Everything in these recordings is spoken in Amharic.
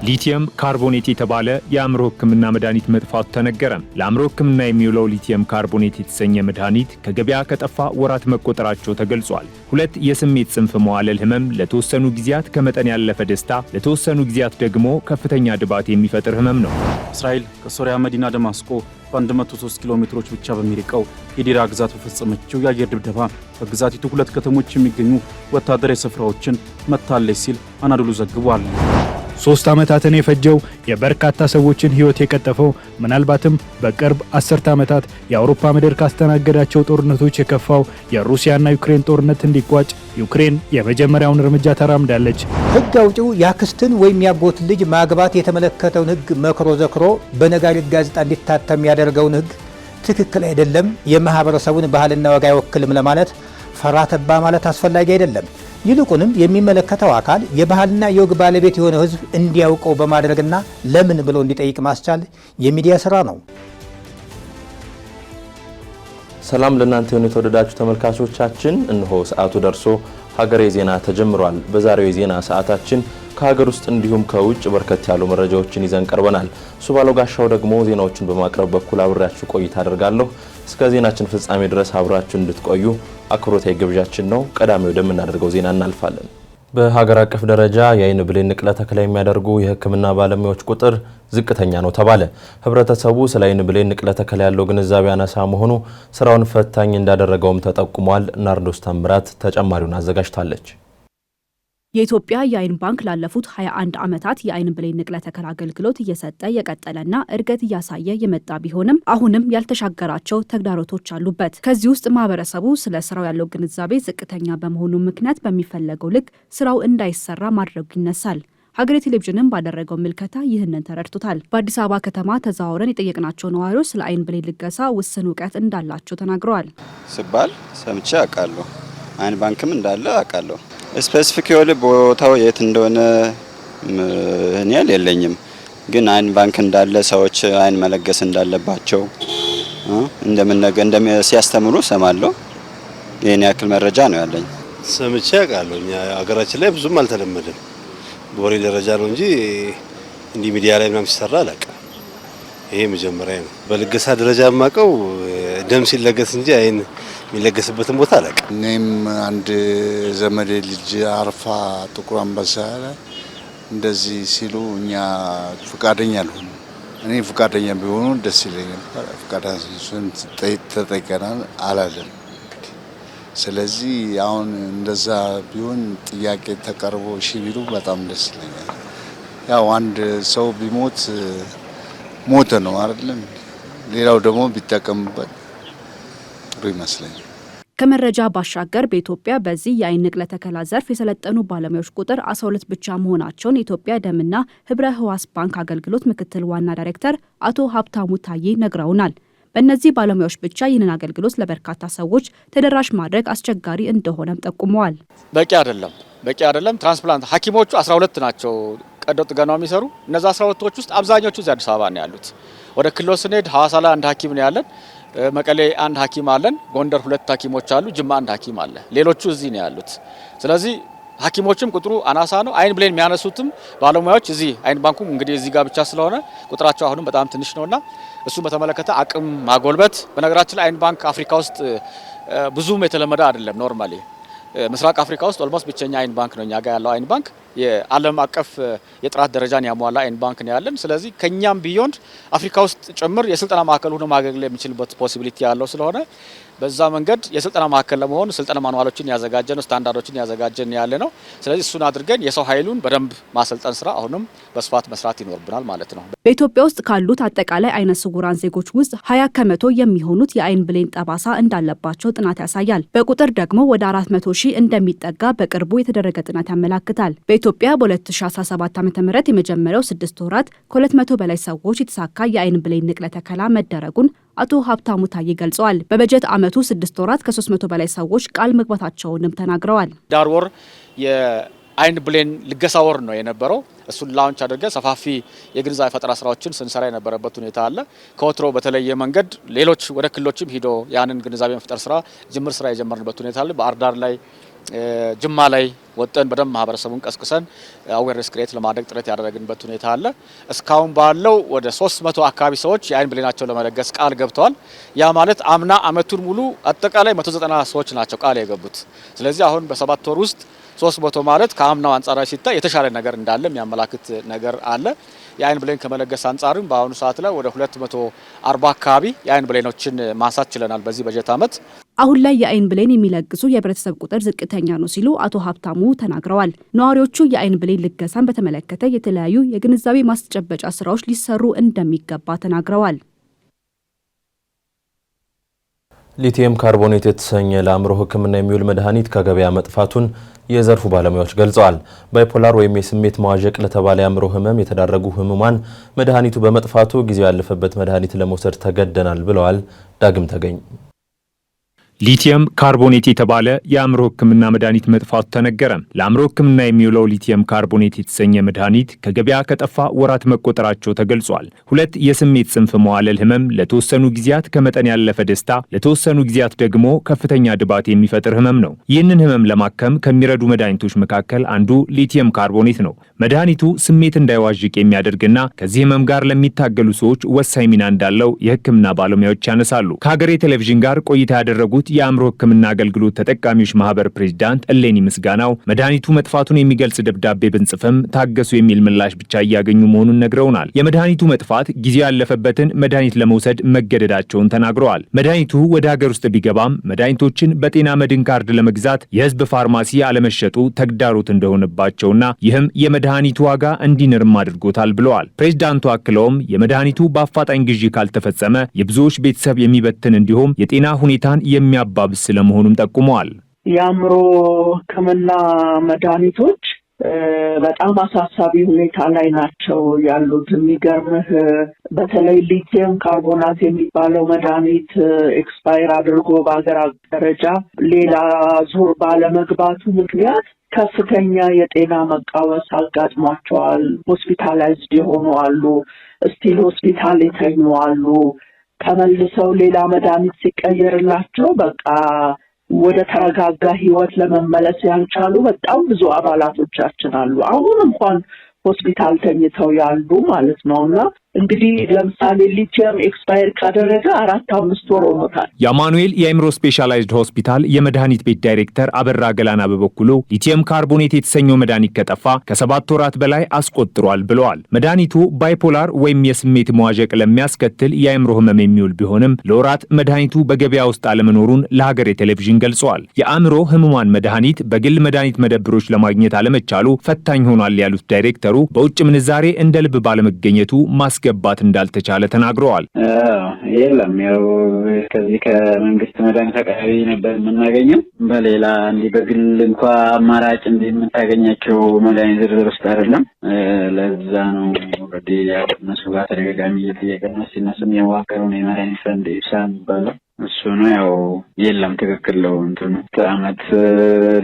ሊቲየም ካርቦኔት የተባለ የአእምሮ ሕክምና መድኃኒት መጥፋቱ ተነገረ። ለአእምሮ ሕክምና የሚውለው ሊቲየም ካርቦኔት የተሰኘ መድኃኒት ከገበያ ከጠፋ ወራት መቆጠራቸው ተገልጿል። ሁለት የስሜት ጽንፍ መዋለል ህመም ለተወሰኑ ጊዜያት ከመጠን ያለፈ ደስታ፣ ለተወሰኑ ጊዜያት ደግሞ ከፍተኛ ድባት የሚፈጥር ህመም ነው። እስራኤል ከሶሪያ መዲና ደማስቆ በ103 ኪሎ ሜትሮች ብቻ በሚርቀው የዴራ ግዛት በፈጸመችው የአየር ድብደባ በግዛቲቱ ሁለት ከተሞች የሚገኙ ወታደራዊ ስፍራዎችን መታለች ሲል አናዶሉ ዘግቧል። 3 ዓመታትን የፈጀው የበርካታ ሰዎችን ህይወት የቀጠፈው ምናልባትም በቅርብ 10 ዓመታት የአውሮፓ ምድር ካስተናገዳቸው ጦርነቶች የከፋው የሩሲያና ዩክሬን ጦርነት እንዲቋጭ ዩክሬን የመጀመሪያውን እርምጃ ተራምዳለች። ህግ አውጪው ያክስትን ወይም ያጎት ልጅ ማግባት የተመለከተውን ህግ መክሮ ዘክሮ በነጋሪት ጋዜጣ እንዲታተም ያደርገውን ህግ ትክክል አይደለም፣ የማህበረሰቡን ባህልና ወግ አይወክልም ለማለት ፈራተባ ማለት አስፈላጊ አይደለም። ይልቁንም የሚመለከተው አካል የባህልና የወግ ባለቤት የሆነው ህዝብ እንዲያውቀው በማድረግና ለምን ብሎ እንዲጠይቅ ማስቻል የሚዲያ ስራ ነው። ሰላም ለእናንተ የሆኑ የተወደዳችሁ ተመልካቾቻችን፣ እነሆ ሰዓቱ ደርሶ ሀገሬ ዜና ተጀምሯል። በዛሬው የዜና ሰዓታችን ከሀገር ውስጥ እንዲሁም ከውጭ በርከት ያሉ መረጃዎችን ይዘን ቀርበናል። ሱባሎ ጋሻው ደግሞ ዜናዎችን በማቅረብ በኩል አብሬያችሁ ቆይታ አደርጋለሁ። እስከ ዜናችን ፍጻሜ ድረስ አብራችሁ እንድትቆዩ አክብሮታዊ ግብዣችን ነው። ቀዳሚ ወደምናደርገው ዜና እናልፋለን። በሀገር አቀፍ ደረጃ የአይን ብሌን ንቅለ ተከላ የሚያደርጉ የሕክምና ባለሙያዎች ቁጥር ዝቅተኛ ነው ተባለ። ህብረተሰቡ ስለ አይን ብሌን ንቅለ ተከላ ያለው ግንዛቤ አናሳ መሆኑ ስራውን ፈታኝ እንዳደረገውም ተጠቁሟል። ናርዶስ ታምራት ተጨማሪውን አዘጋጅታለች። የኢትዮጵያ የአይን ባንክ ላለፉት 21 ዓመታት የአይን ብሌን ንቅለ ተከላ አገልግሎት እየሰጠ የቀጠለና እድገት እያሳየ የመጣ ቢሆንም አሁንም ያልተሻገራቸው ተግዳሮቶች አሉበት። ከዚህ ውስጥ ማህበረሰቡ ስለ ስራው ያለው ግንዛቤ ዝቅተኛ በመሆኑ ምክንያት በሚፈለገው ልክ ስራው እንዳይሰራ ማድረጉ ይነሳል። ሀገሬ ቴሌቪዥንም ባደረገው ምልከታ ይህንን ተረድቶታል። በአዲስ አበባ ከተማ ተዘዋውረን የጠየቅናቸው ነዋሪዎች ስለ አይን ብሌን ልገሳ ውስን እውቀት እንዳላቸው ተናግረዋል። ሲባል ሰምቼ አውቃለሁ። አይን ባንክም እንዳለ አውቃለሁ። ስፔሲፊክ የሆነ ቦታው የት እንደሆነ እኔ የለኝም፣ ግን አይን ባንክ እንዳለ ሰዎች አይን መለገስ እንዳለባቸው ሲያስተምሩ ሰማለሁ። ይሄን ያክል መረጃ ነው ያለኝ። ሰምቼ አውቃለሁ። እኛ ሀገራችን ላይ ብዙም አልተለመደም። በወሬ ደረጃ ነው እንጂ እንዲህ ሚዲያ ላይ ምናምን ሲሰራ አላውቅም። ይሄ መጀመሪያ ነው። በልገሳ ደረጃ የማውቀው ደም ሲለገስ እንጂ አይን የሚለገስበትን ቦታ አላውቅም። እኔም አንድ ዘመዴ ልጅ አርፋ ጥቁር አንበሳ ላይ እንደዚህ ሲሉ እኛ ፍቃደኛ አልሆንም። እኔ ፍቃደኛ ቢሆኑ ደስ ይለኛል። ፍቃዳቸውን ተጠይቀናል አላለም። ስለዚህ አሁን እንደዛ ቢሆን ጥያቄ ተቀርቦ እሺ ቢሉ በጣም ደስ ይለኛል። ያው አንድ ሰው ቢሞት ሞተ ነው አይደለም፣ ሌላው ደግሞ ቢጠቀምበት ጥሩ ይመስለኛል። ከመረጃ ባሻገር በኢትዮጵያ በዚህ የአይን ንቅለ ተከላ ዘርፍ የሰለጠኑ ባለሙያዎች ቁጥር 12 ብቻ መሆናቸውን የኢትዮጵያ ደምና ህብረ ህዋስ ባንክ አገልግሎት ምክትል ዋና ዳይሬክተር አቶ ሀብታሙ ታዬ ነግረውናል። በእነዚህ ባለሙያዎች ብቻ ይህንን አገልግሎት ለበርካታ ሰዎች ተደራሽ ማድረግ አስቸጋሪ እንደሆነም ጠቁመዋል። በቂ አይደለም። ትራንስፕላንት ሐኪሞቹ 12 ናቸው ቀዶ ጥገናው የሚሰሩ። እነዛ 12ቶች ውስጥ አብዛኞቹ እዚህ አዲስ አበባ ነው ያሉት። ወደ ክልል ስንሄድ ሐዋሳ ላይ አንድ ሐኪም ነው ያለን፣ መቀሌ አንድ ሐኪም አለን፣ ጎንደር 2 ሐኪሞች አሉ፣ ጅማ አንድ ሐኪም አለ። ሌሎቹ እዚህ ነው ያሉት። ስለዚህ ሐኪሞችም ቁጥሩ አናሳ ነው። አይን ብሌን የሚያነሱትም ባለሙያዎች እዚህ አይን ባንኩም እንግዲህ እዚህ ጋር ብቻ ስለሆነ ቁጥራቸው አሁንም በጣም ትንሽ ነውና እሱን በተመለከተ አቅም ማጎልበት። በነገራችን ላይ አይን ባንክ አፍሪካ ውስጥ ብዙም የተለመደ አይደለም። ኖርማሊ ምስራቅ አፍሪካ ውስጥ ኦልሞስት ብቸኛ አይን ባንክ ነው እኛ ጋር ያለው አይን ባንክ። የዓለም አቀፍ የጥራት ደረጃን ያሟላ አይን ባንክ ነው ያለን። ስለዚህ ከኛም ቢዮንድ አፍሪካ ውስጥ ጭምር የስልጠና ማዕከል ሆኖ ማገልገል የሚችልበት ፖሲቢሊቲ ያለው ስለሆነ በዛ መንገድ የስልጠና ማዕከል ለመሆን ስልጠና ማኑዋሎችን ያዘጋጀን ስታንዳርዶችን ያዘጋጀን ያለ ነው። ስለዚህ እሱን አድርገን የሰው ኃይሉን በደንብ ማሰልጠን ስራ አሁንም በስፋት መስራት ይኖርብናል ማለት ነው። በኢትዮጵያ ውስጥ ካሉት አጠቃላይ አይነ ስውራን ዜጎች ውስጥ 20 ከመቶ የሚሆኑት የአይን ብሌን ጠባሳ እንዳለባቸው ጥናት ያሳያል። በቁጥር ደግሞ ወደ 400 ሺህ እንደሚጠጋ በቅርቡ የተደረገ ጥናት ያመላክታል። በኢትዮጵያ በ2017 ዓ.ም የመጀመሪያው 6 ወራት ከ200 በላይ ሰዎች የተሳካ የአይን ብሌን ንቅለ ተከላ መደረጉን አቶ ሀብታሙ ታዬ ገልጸዋል። በበጀት ዓመቱ 6 ወራት ከ300 በላይ ሰዎች ቃል መግባታቸውንም ተናግረዋል። ዳር ወር የአይን ብሌን ልገሳ ወር ነው የነበረው። እሱን ላውንች አድርገን ሰፋፊ የግንዛቤ ፈጠራ ስራዎችን ስንሰራ የነበረበት ሁኔታ አለ። ከወትሮ በተለየ መንገድ ሌሎች ወደ ክልሎችም ሂዶ ያንን ግንዛቤ መፍጠር ስራ ጅምር ስራ የጀመርንበት ሁኔታ አለ። ባህር ዳር ላይ ጅማ ላይ ወጠን በደንብ ማህበረሰቡን ቀስቅሰን አዌርነስ ክሬት ለማድረግ ጥረት ያደረግንበት ሁኔታ አለ። እስካሁን ባለው ወደ 300 አካባቢ ሰዎች የአይን ብሌናቸው ለመለገስ ቃል ገብተዋል። ያ ማለት አምና አመቱን ሙሉ አጠቃላይ 190 ሰዎች ናቸው ቃል የገቡት። ስለዚህ አሁን በ7 ወር ውስጥ 300 ማለት ከአምናው አንጻራዊ ሲታይ የተሻለ ነገር እንዳለ የሚያመላክት ነገር አለ። የአይን ብሌን ከመለገስ አንጻርም በአሁኑ ሰዓት ላይ ወደ 240 አካባቢ የአይን ብሌኖችን ማንሳት ችለናል በዚህ በጀት ዓመት። አሁን ላይ የአይን ብሌን የሚለግሱ የህብረተሰብ ቁጥር ዝቅተኛ ነው ሲሉ አቶ ሀብታሙ ተናግረዋል። ነዋሪዎቹ የአይን ብሌን ልገሳን በተመለከተ የተለያዩ የግንዛቤ ማስጨበጫ ስራዎች ሊሰሩ እንደሚገባ ተናግረዋል። ሊቲየም ካርቦኔት የተሰኘ ለአእምሮ ሕክምና የሚውል መድኃኒት ከገበያ መጥፋቱን የዘርፉ ባለሙያዎች ገልጸዋል። ባይፖላር ወይም የስሜት መዋዠቅ ለተባለ የአእምሮ ህመም የተዳረጉ ህሙማን መድኃኒቱ በመጥፋቱ ጊዜው ያለፈበት መድኃኒት ለመውሰድ ተገደናል ብለዋል። ዳግም ተገኝ ሊቲየም ካርቦኔት የተባለ የአእምሮ ህክምና መድኃኒት መጥፋቱ ተነገረ። ለአእምሮ ህክምና የሚውለው ሊቲየም ካርቦኔት የተሰኘ መድኃኒት ከገበያ ከጠፋ ወራት መቆጠራቸው ተገልጿል። ሁለት የስሜት ጽንፍ መዋለል ህመም ለተወሰኑ ጊዜያት ከመጠን ያለፈ ደስታ፣ ለተወሰኑ ጊዜያት ደግሞ ከፍተኛ ድባት የሚፈጥር ህመም ነው። ይህንን ህመም ለማከም ከሚረዱ መድኃኒቶች መካከል አንዱ ሊቲየም ካርቦኔት ነው። መድኃኒቱ ስሜት እንዳይዋዥቅ የሚያደርግና ከዚህ ህመም ጋር ለሚታገሉ ሰዎች ወሳኝ ሚና እንዳለው የህክምና ባለሙያዎች ያነሳሉ። ከሀገሬ ቴሌቪዥን ጋር ቆይታ ያደረጉት የአእምሮ ህክምና አገልግሎት ተጠቃሚዎች ማህበር ፕሬዝዳንት እሌኒ ምስጋናው መድኃኒቱ መጥፋቱን የሚገልጽ ደብዳቤ ብንጽፍም ታገሱ የሚል ምላሽ ብቻ እያገኙ መሆኑን ነግረውናል። የመድኃኒቱ መጥፋት ጊዜው ያለፈበትን መድኃኒት ለመውሰድ መገደዳቸውን ተናግረዋል። መድኃኒቱ ወደ ሀገር ውስጥ ቢገባም መድኃኒቶችን በጤና መድን ካርድ ለመግዛት የህዝብ ፋርማሲ አለመሸጡ ተግዳሮት እንደሆነባቸውና ይህም የመድኃኒቱ ዋጋ እንዲንርም አድርጎታል ብለዋል። ፕሬዝዳንቱ አክለውም የመድኃኒቱ በአፋጣኝ ግዢ ካልተፈጸመ የብዙዎች ቤተሰብ የሚበትን እንዲሁም የጤና ሁኔታን የሚያባብስ ስለመሆኑም ጠቁመዋል። የአእምሮ ህክምና መድኃኒቶች በጣም አሳሳቢ ሁኔታ ላይ ናቸው ያሉት። የሚገርምህ በተለይ ሊቲየም ካርቦናት የሚባለው መድኃኒት ኤክስፓየር አድርጎ በአገር ደረጃ ሌላ ዙር ባለመግባቱ ምክንያት ከፍተኛ የጤና መቃወስ አጋጥሟቸዋል። ሆስፒታላይዝድ የሆኑ አሉ፣ ስቲል ሆስፒታል የተኙ አሉ። ተመልሰው ሌላ መድኃኒት ሲቀየርላቸው በቃ ወደ ተረጋጋ ህይወት ለመመለስ ያልቻሉ በጣም ብዙ አባላቶቻችን አሉ። አሁን እንኳን ሆስፒታል ተኝተው ያሉ ማለት ነውና እንግዲህ ለምሳሌ ሊቲየም ኤክስፓየር ካደረገ 4-5 ወር ሆኖታል። የአማኑኤል የአእምሮ ስፔሻላይዝድ ሆስፒታል የመድኃኒት ቤት ዳይሬክተር አበራ ገላና በበኩሉ ሊቲየም ካርቦኔት የተሰኘው መድኃኒት ከጠፋ ከ7 ወራት በላይ አስቆጥሯል ብለዋል። መድኃኒቱ ባይፖላር ወይም የስሜት መዋዠቅ ለሚያስከትል የአእምሮ ህመም የሚውል ቢሆንም ለወራት መድኃኒቱ በገበያ ውስጥ አለመኖሩን ለሀገሬ ቴሌቪዥን ገልጸዋል። የአእምሮ ህሙማን መድኃኒት በግል መድኃኒት መደብሮች ለማግኘት አለመቻሉ ፈታኝ ሆኗል ያሉት ዳይሬክተሩ በውጭ ምንዛሬ እንደ ልብ ባለመገኘቱ ማስገባት እንዳልተቻለ ተናግረዋል። የለም ያው ከዚህ ከመንግስት መድኃኒት አቅራቢ ነበር የምናገኘው። በሌላ እንዲህ በግል እንኳን አማራጭ እንዲህ የምታገኛቸው መድኃኒት ዝርዝር ውስጥ አይደለም። ለዛ ነው ወዲህ እነሱ ጋር ተደጋጋሚ እየጠየቅን ነው። ሲነሱም የዋቀሩን የመድኃኒት ፈንድ ኢብሳ የሚባለው እሱ ነው። ያው የለም ትክክል ነው። እንትኑ አመት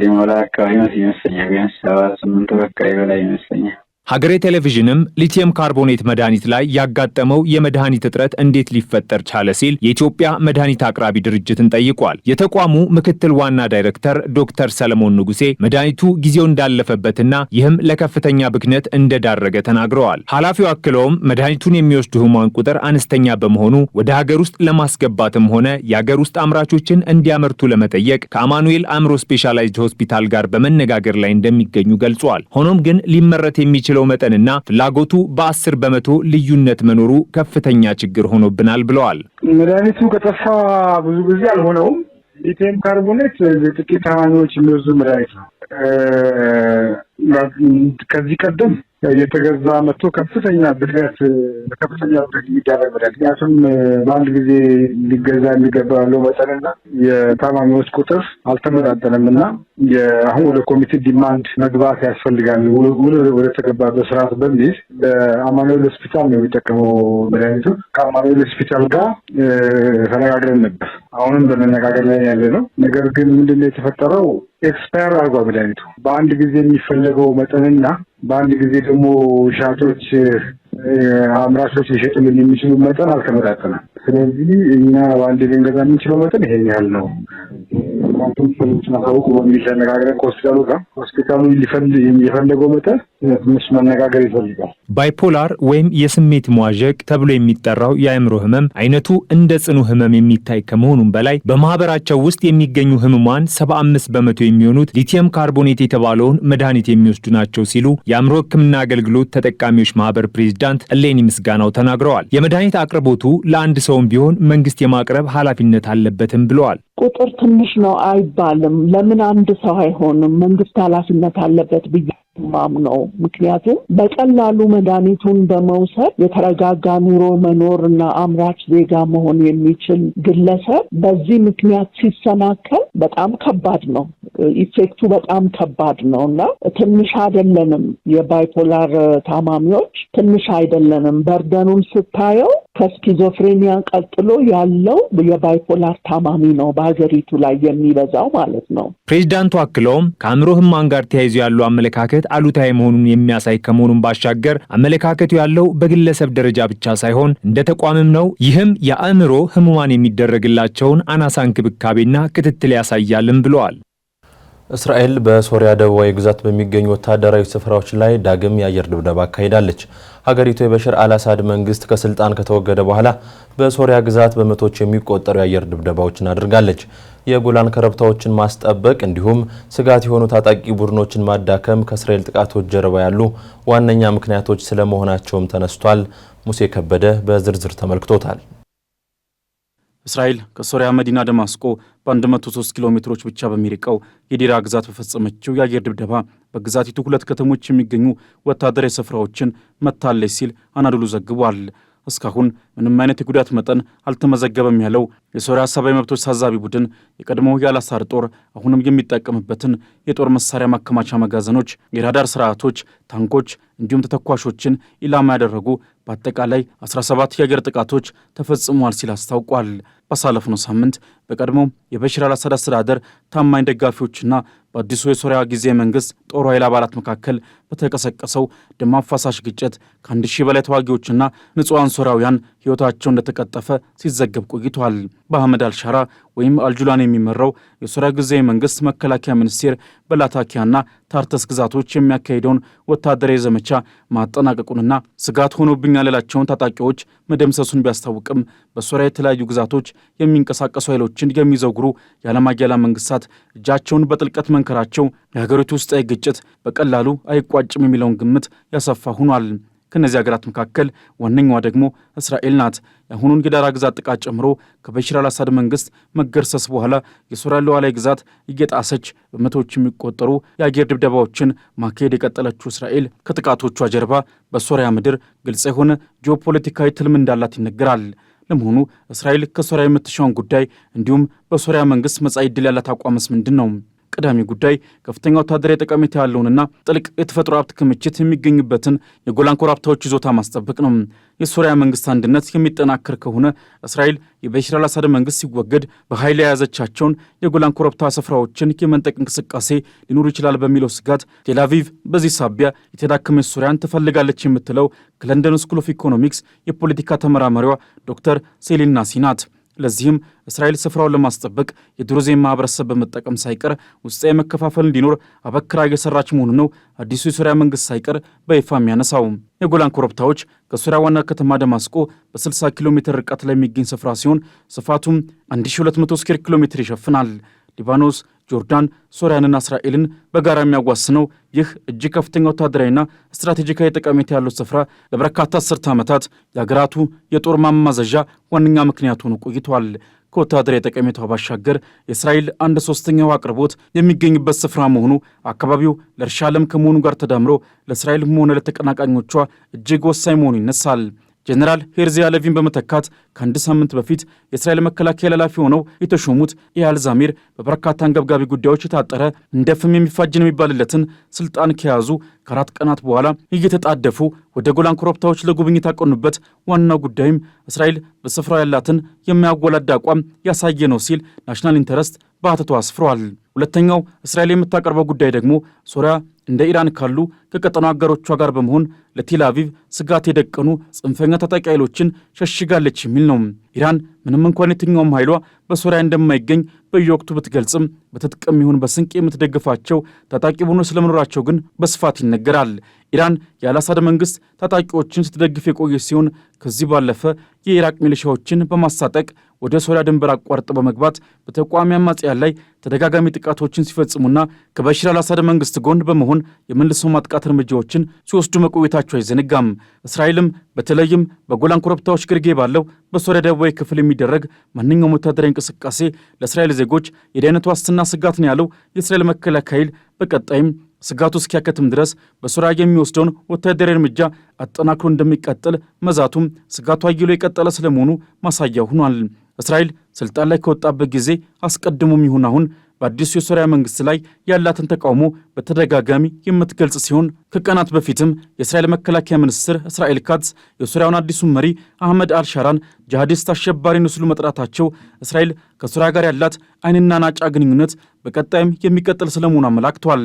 ሊሞላ አካባቢ ይመስለኛል፣ ቢያንስ 7-8 ወር አካባቢ በላይ ይመስለኛል። ሀገሬ ቴሌቪዥንም ሊቲየም ካርቦኔት መድኃኒት ላይ ያጋጠመው የመድኃኒት እጥረት እንዴት ሊፈጠር ቻለ ሲል የኢትዮጵያ መድኃኒት አቅራቢ ድርጅትን ጠይቋል። የተቋሙ ምክትል ዋና ዳይሬክተር ዶክተር ሰለሞን ንጉሴ መድኃኒቱ ጊዜው እንዳለፈበትና ይህም ለከፍተኛ ብክነት እንደዳረገ ተናግረዋል። ኃላፊው አክለውም መድኃኒቱን የሚወስዱ ህሙማን ቁጥር አነስተኛ በመሆኑ ወደ ሀገር ውስጥ ለማስገባትም ሆነ የሀገር ውስጥ አምራቾችን እንዲያመርቱ ለመጠየቅ ከአማኑኤል አእምሮ ስፔሻላይዝድ ሆስፒታል ጋር በመነጋገር ላይ እንደሚገኙ ገልጸዋል። ሆኖም ግን ሊመረት የሚችል መጠንና ፍላጎቱ በ10 በመቶ ልዩነት መኖሩ ከፍተኛ ችግር ሆኖብናል ብለዋል። መድኃኒቱ ከጠፋ ብዙ ጊዜ አልሆነውም። ሊቲየም ካርቦኔት ጥቂት ታማሚዎች የሚወስዱ መድኃኒት ነው። ከዚህ ቀደም የተገዛ መጥቶ ከፍተኛ ብድረት የሚደረግ መድኃኒት ምክንያቱም በአንድ ጊዜ ሊገዛ የሚገባ ያለው መጠንና የታማሚዎች ቁጥር አልተመጣጠንም እና አሁን ወደ ኮሚቴ ዲማንድ መግባት ያስፈልጋል ወደ ተገባበት ስርዓት በሚል አማኑኤል ሆስፒታል ነው የሚጠቀመው መድኃኒቱ። ከአማኑኤል ሆስፒታል ጋር ተነጋግረን ነበር። አሁንም በመነጋገር ላይ ያለ ነው። ነገር ግን ምንድነው የተፈጠረው? ኤክስፓየር አድርጓል መድኃኒቱ። በአንድ ጊዜ የሚፈለገው መጠንና በአንድ ጊዜ ደግሞ ሻጮች አምራቾች ሊሸጡልን የሚችሉ መጠን አልተመጣጠነም። ስለዚህ እኛ በአንድ ልንገዛ የምንችለው መጠን ይሄን ያህል ነው። እናንተም ሰዎችን አሳውቁ በሚል ተነጋግረን ከሆስፒታሉ ጋር ሆስፒታሉ የፈለገው መጠን ትንሽ መነጋገር ይፈልጋል። ባይፖላር ወይም የስሜት መዋዠቅ ተብሎ የሚጠራው የአእምሮ ህመም አይነቱ እንደ ጽኑ ህመም የሚታይ ከመሆኑም በላይ በማህበራቸው ውስጥ የሚገኙ ህሙማን 75 በመቶ የሚሆኑት ሊቲየም ካርቦኔት የተባለውን መድኃኒት የሚወስዱ ናቸው ሲሉ የአእምሮ ሕክምና አገልግሎት ተጠቃሚዎች ማህበር ፕሬዝዳንት እሌኒ ምስጋናው ተናግረዋል። የመድኃኒት አቅርቦቱ ለአንድ ሰውም ቢሆን መንግስት የማቅረብ ኃላፊነት አለበትም ብለዋል። ቁጥር ትንሽ ነው አይባልም። ለምን አንድ ሰው አይሆንም? መንግስት ኃላፊነት አለበት ብዬ ማምነው። ምክንያቱም በቀላሉ መድኃኒቱን በመውሰድ የተረጋጋ ኑሮ መኖርና አምራች ዜጋ መሆን የሚችል ግለሰብ በዚህ ምክንያት ሲሰናከል በጣም ከባድ ነው። ኢፌክቱ በጣም ከባድ ነው እና ትንሽ አይደለንም። የባይፖላር ታማሚዎች ትንሽ አይደለንም። በርደኑን ስታየው ከስኪዞፍሬኒያ ቀጥሎ ያለው የባይፖላር ታማሚ ነው በሀገሪቱ ላይ የሚበዛው ማለት ነው። ፕሬዝዳንቱ አክለውም ከአእምሮ ህሙማን ጋር ተያይዞ ያለው አመለካከት አሉታዊ መሆኑን የሚያሳይ ከመሆኑም ባሻገር አመለካከቱ ያለው በግለሰብ ደረጃ ብቻ ሳይሆን እንደ ተቋምም ነው። ይህም የአእምሮ ህሙማን የሚደረግላቸውን አናሳ እንክብካቤና ክትትል ያሳያልም ብለዋል። እስራኤል በሶሪያ ደቡባዊ ግዛት በሚገኙ ወታደራዊ ስፍራዎች ላይ ዳግም የአየር ድብደባ አካሂዳለች። ሀገሪቱ የበሽር አልአሳድ መንግስት ከስልጣን ከተወገደ በኋላ በሶሪያ ግዛት በመቶዎች የሚቆጠሩ የአየር ድብደባዎችን አድርጋለች። የጎላን ኮረብታዎችን ማስጠበቅ እንዲሁም ስጋት የሆኑ ታጣቂ ቡድኖችን ማዳከም ከእስራኤል ጥቃቶች ጀርባ ያሉ ዋነኛ ምክንያቶች ስለመሆናቸውም ተነስቷል። ሙሴ ከበደ በዝርዝር ተመልክቶታል። እስራኤል ከሶሪያ መዲና ደማስቆ በ103 ኪሎ ሜትሮች ብቻ በሚርቀው የዴራ ግዛት በፈጸመችው የአየር ድብደባ በግዛቲቱ 2 ከተሞች የሚገኙ ወታደራዊ ስፍራዎችን መታለች ሲል አናዶሉ ዘግቧል። እስካሁን ምንም አይነት የጉዳት መጠን አልተመዘገበም ያለው የሶሪያ ሰብአዊ መብቶች ታዛቢ ቡድን የቀድሞው የአልአሳድ ጦር አሁንም የሚጠቀምበትን የጦር መሳሪያ ማከማቻ መጋዘኖች፣ የራዳር ስርዓቶች፣ ታንኮች እንዲሁም ተተኳሾችን ኢላማ ያደረጉ በአጠቃላይ 17 የአየር ጥቃቶች ተፈጽመዋል ሲል አስታውቋል። ባሳለፍነው ሳምንት በቀድሞው የበሽር አልአሳድ አስተዳደር ታማኝ ደጋፊዎችና በአዲሱ የሶሪያ ጊዜያዊ መንግስት ጦር ኃይል አባላት መካከል በተቀሰቀሰው ደም አፋሳሽ ግጭት ከ1000 በላይ ተዋጊዎችና ንጹሐን ሶሪያውያን ሕይወታቸው እንደተቀጠፈ ሲዘገብ ቆይቷል። በአህመድ አልሻራ ወይም አልጁላን የሚመራው የሶሪያ ጊዜያዊ መንግስት መከላከያ ሚኒስቴር በላታኪያና ታርተስ ግዛቶች የሚያካሂደውን ወታደራዊ ዘመቻ ማጠናቀቁንና ስጋት ሆኖብኛል ያላቸውን ታጣቂዎች መደምሰሱን ቢያስታውቅም በሶሪያ የተለያዩ ግዛቶች የሚንቀሳቀሱ ኃይሎችን የሚዘውግሩ የዓለም አያሌ መንግስታት እጃቸውን በጥልቀት መንከራቸው የሀገሪቱ ውስጣዊ ግጭት በቀላሉ አይቋጭም የሚለውን ግምት ያሰፋ ሆኗል። ከነዚህ ሀገራት መካከል ዋነኛዋ ደግሞ እስራኤል ናት። የአሁኑን የዳራ ግዛት ጥቃት ጨምሮ ከበሽር አልአሳድ መንግስት መገርሰስ በኋላ የሶሪያ ሉዓላዊ ግዛት እየጣሰች በመቶዎች የሚቆጠሩ የአየር ድብደባዎችን ማካሄድ የቀጠለችው እስራኤል ከጥቃቶቿ ጀርባ በሶሪያ ምድር ግልጽ የሆነ ጂኦፖለቲካዊ ትልም እንዳላት ይነገራል። ለመሆኑ እስራኤል ከሶሪያ የምትሻውን ጉዳይ እንዲሁም በሶሪያ መንግስት መጻኢ ዕድል ያላት አቋምስ ምንድን ነው? ቀዳሚ ጉዳይ ከፍተኛ ወታደራዊ ጠቀሜታ ያለውንና ጥልቅ የተፈጥሮ ሀብት ክምችት የሚገኝበትን የጎላን ኮረብታዎች ይዞታ ማስጠበቅ ነው። የሶሪያ መንግስት አንድነት የሚጠናከር ከሆነ እስራኤል የበሽር አልአሳድ መንግስት ሲወገድ በኃይል የያዘቻቸውን የጎላን ኮረብታ ስፍራዎችን የመንጠቅ እንቅስቃሴ ሊኖር ይችላል በሚለው ስጋት ቴል አቪቭ በዚህ ሳቢያ የተዳከመች ሶሪያን ትፈልጋለች የምትለው ከለንደን ስኩል ኦፍ ኢኮኖሚክስ የፖለቲካ ተመራማሪዋ ዶክተር ሴሊን ናሲ ናት። ለዚህም እስራኤል ስፍራውን ለማስጠበቅ የድሩዜን ማህበረሰብ በመጠቀም ሳይቀር ውስጣዊ መከፋፈል እንዲኖር አበክራ እየሰራች መሆኑ ነው አዲሱ የሶሪያ መንግስት ሳይቀር በይፋ የሚያነሳው። የጎላን ኮረብታዎች ከሶሪያ ዋና ከተማ ደማስቆ በ60 ኪሎ ሜትር ርቀት ላይ የሚገኝ ስፍራ ሲሆን ስፋቱም 1200 ስኩዌር ኪሎ ሜትር ይሸፍናል። ሊባኖስ፣ ጆርዳን፣ ሶሪያንና እስራኤልን በጋራ የሚያዋስነው ይህ እጅግ ከፍተኛ ወታደራዊና ስትራቴጂካዊ ጠቀሜታ ያለው ስፍራ ለበርካታ አስርተ ዓመታት የሀገራቱ የጦር ማማዘዣ ዋነኛ ምክንያት ሆኖ ቆይቷል። ከወታደራዊ ጠቀሜታው ባሻገር የእስራኤል 1/3 አቅርቦት የሚገኝበት ስፍራ መሆኑ አካባቢው ለእርሻ ለም ከመሆኑ ጋር ተዳምሮ ለእስራኤልም ሆነ ለተቀናቃኞቿ እጅግ ወሳኝ መሆኑ ይነሳል። ጀነራል ሄርዚ አለቪን በመተካት ከአንድ ሳምንት በፊት የእስራኤል መከላከያ ኃላፊ ሆነው የተሾሙት ኢያል ዛሚር በበርካታ አንገብጋቢ ጉዳዮች የታጠረ እንደ ፍም የሚፋጅ ነው የሚባልለትን ስልጣን ከያዙ ከ4 ቀናት በኋላ እየተጣደፉ ወደ ጎላን ኮረብታዎች ለጉብኝት ያቀኑበት ዋናው ጉዳይም እስራኤል በስፍራው ያላትን የማያወላዳ አቋም ያሳየ ነው ሲል ናሽናል ኢንተረስት በአተቶ አስፍሯል። ሁለተኛው እስራኤል የምታቀርበው ጉዳይ ደግሞ ሶሪያ እንደ ኢራን ካሉ ከቀጠናው አጋሮቿ ጋር በመሆን ለቴል አቪቭ ስጋት የደቀኑ ጽንፈኛ ታጣቂ ኃይሎችን ሸሽጋለች የሚል ነው። ኢራን ምንም እንኳን የትኛውም ኃይሏ በሶሪያ እንደማይገኝ በየወቅቱ ብትገልጽም በትጥቅም ይሁን በስንቅ የምትደግፋቸው ታጣቂ ቡድኖች ስለመኖራቸው ግን በስፋት ይነገራል። ኢራን የአልአሳድ መንግስት ታጣቂዎችን ስትደግፍ የቆየ ሲሆን ከዚህ ባለፈ የኢራቅ ሚሊሻዎችን በማሳጠቅ ወደ ሶሪያ ድንበር አቋርጥ በመግባት በተቃዋሚ አማጽያን ላይ ተደጋጋሚ ጥቃቶችን ሲፈጽሙና ከበሽር አልአሳድ መንግስት ጎን በመሆን የመልሶ ማጥቃት እርምጃዎችን ሲወስዱ መቆየታቸው አይዘነጋም። እስራኤልም በተለይም በጎላን ኮረብታዎች ግርጌ ባለው በሶሪያ ደቡባዊ ክፍል የሚደረግ ማንኛውም ወታደራዊ እንቅስቃሴ ለእስራኤል ዜጎች የደህንነት ዋስትና ስጋት ነው ያለው የእስራኤል መከላከያ ኃይል በቀጣይም ስጋቱ እስኪያከትም ድረስ በሶሪያ የሚወስደውን ወታደራዊ እርምጃ አጠናክሮ እንደሚቀጥል መዛቱም ስጋቱ አይሎ የቀጠለ ስለመሆኑ ማሳያ ሆኗል። እስራኤል ስልጣን ላይ ከወጣበት ጊዜ አስቀድሞም ይሁን አሁን በአዲሱ የሶሪያ መንግስት ላይ ያላትን ተቃውሞ በተደጋጋሚ የምትገልጽ ሲሆን ከቀናት በፊትም የእስራኤል መከላከያ ሚኒስትር እስራኤል ካትዝ የሶሪያውን አዲሱን መሪ አህመድ አልሻራን ጂሃዲስት አሸባሪ ነው ሲሉ መጥራታቸው እስራኤል ከሶሪያ ጋር ያላት ዓይንና ናጫ ግንኙነት በቀጣይም የሚቀጥል ስለመሆኑ አመላክቷል።